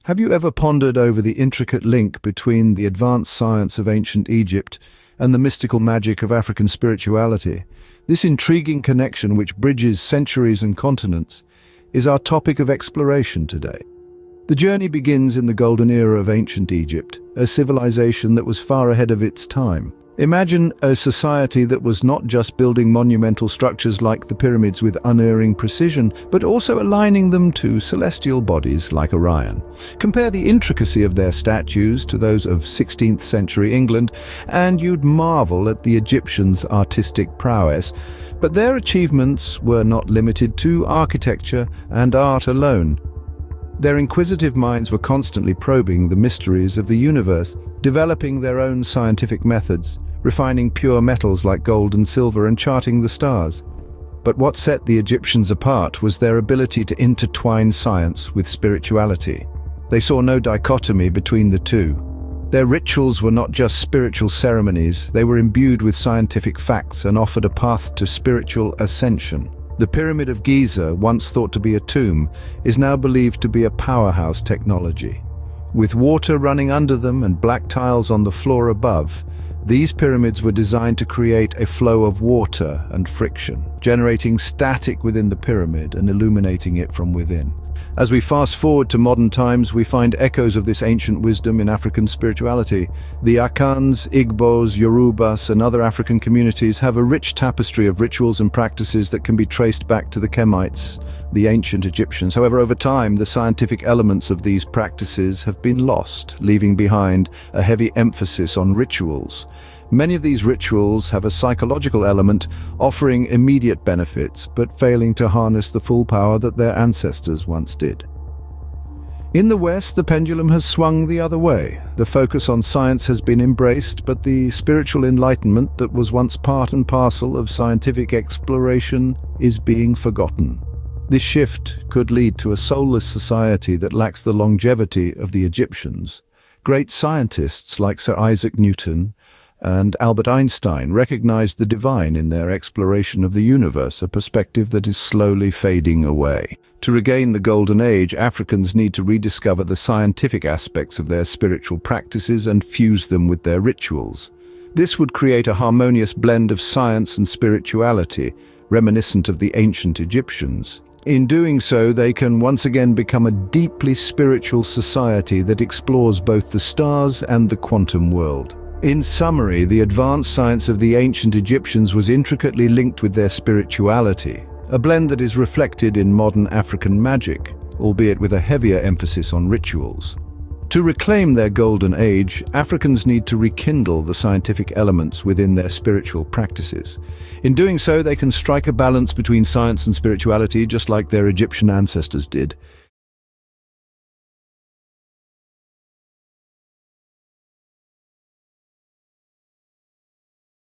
Have you ever pondered over the intricate link between the advanced science of ancient Egypt and the mystical magic of African spirituality? This intriguing connection, which bridges centuries and continents, is our topic of exploration today. The journey begins in the golden era of ancient Egypt, a civilization that was far ahead of its time. Imagine a society that was not just building monumental structures like the pyramids with unerring precision, but also aligning them to celestial bodies like Orion. Compare the intricacy of their statues to those of 16th century England, and you'd marvel at the Egyptians' artistic prowess. But their achievements were not limited to architecture and art alone. Their inquisitive minds were constantly probing the mysteries of the universe, developing their own scientific methods, refining pure metals like gold and silver, and charting the stars. But what set the Egyptians apart was their ability to intertwine science with spirituality. They saw no dichotomy between the two. Their rituals were not just spiritual ceremonies, they were imbued with scientific facts and offered a path to spiritual ascension. The Pyramid of Giza, once thought to be a tomb, is now believed to be a powerhouse technology. With water running under them and black tiles on the floor above, these pyramids were designed to create a flow of water and friction, generating static within the pyramid and illuminating it from within. As we fast forward to modern times, we find echoes of this ancient wisdom in African spirituality. The Akans, Igbos, Yorubas, and other African communities have a rich tapestry of rituals and practices that can be traced back to the Kemites, the ancient Egyptians. However, over time, the scientific elements of these practices have been lost, leaving behind a heavy emphasis on rituals. Many of these rituals have a psychological element, offering immediate benefits, but failing to harness the full power that their ancestors once did. In the West, the pendulum has swung the other way. The focus on science has been embraced, but the spiritual enlightenment that was once part and parcel of scientific exploration is being forgotten. This shift could lead to a soulless society that lacks the longevity of the Egyptians. Great scientists like Sir Isaac Newton and Albert Einstein recognized the divine in their exploration of the universe, a perspective that is slowly fading away. To regain the golden age, Africans need to rediscover the scientific aspects of their spiritual practices and fuse them with their rituals. This would create a harmonious blend of science and spirituality, reminiscent of the ancient Egyptians. In doing so, they can once again become a deeply spiritual society that explores both the stars and the quantum world. In summary, the advanced science of the ancient Egyptians was intricately linked with their spirituality, a blend that is reflected in modern African magic, albeit with a heavier emphasis on rituals. To reclaim their golden age, Africans need to rekindle the scientific elements within their spiritual practices. In doing so, they can strike a balance between science and spirituality, just like their Egyptian ancestors did.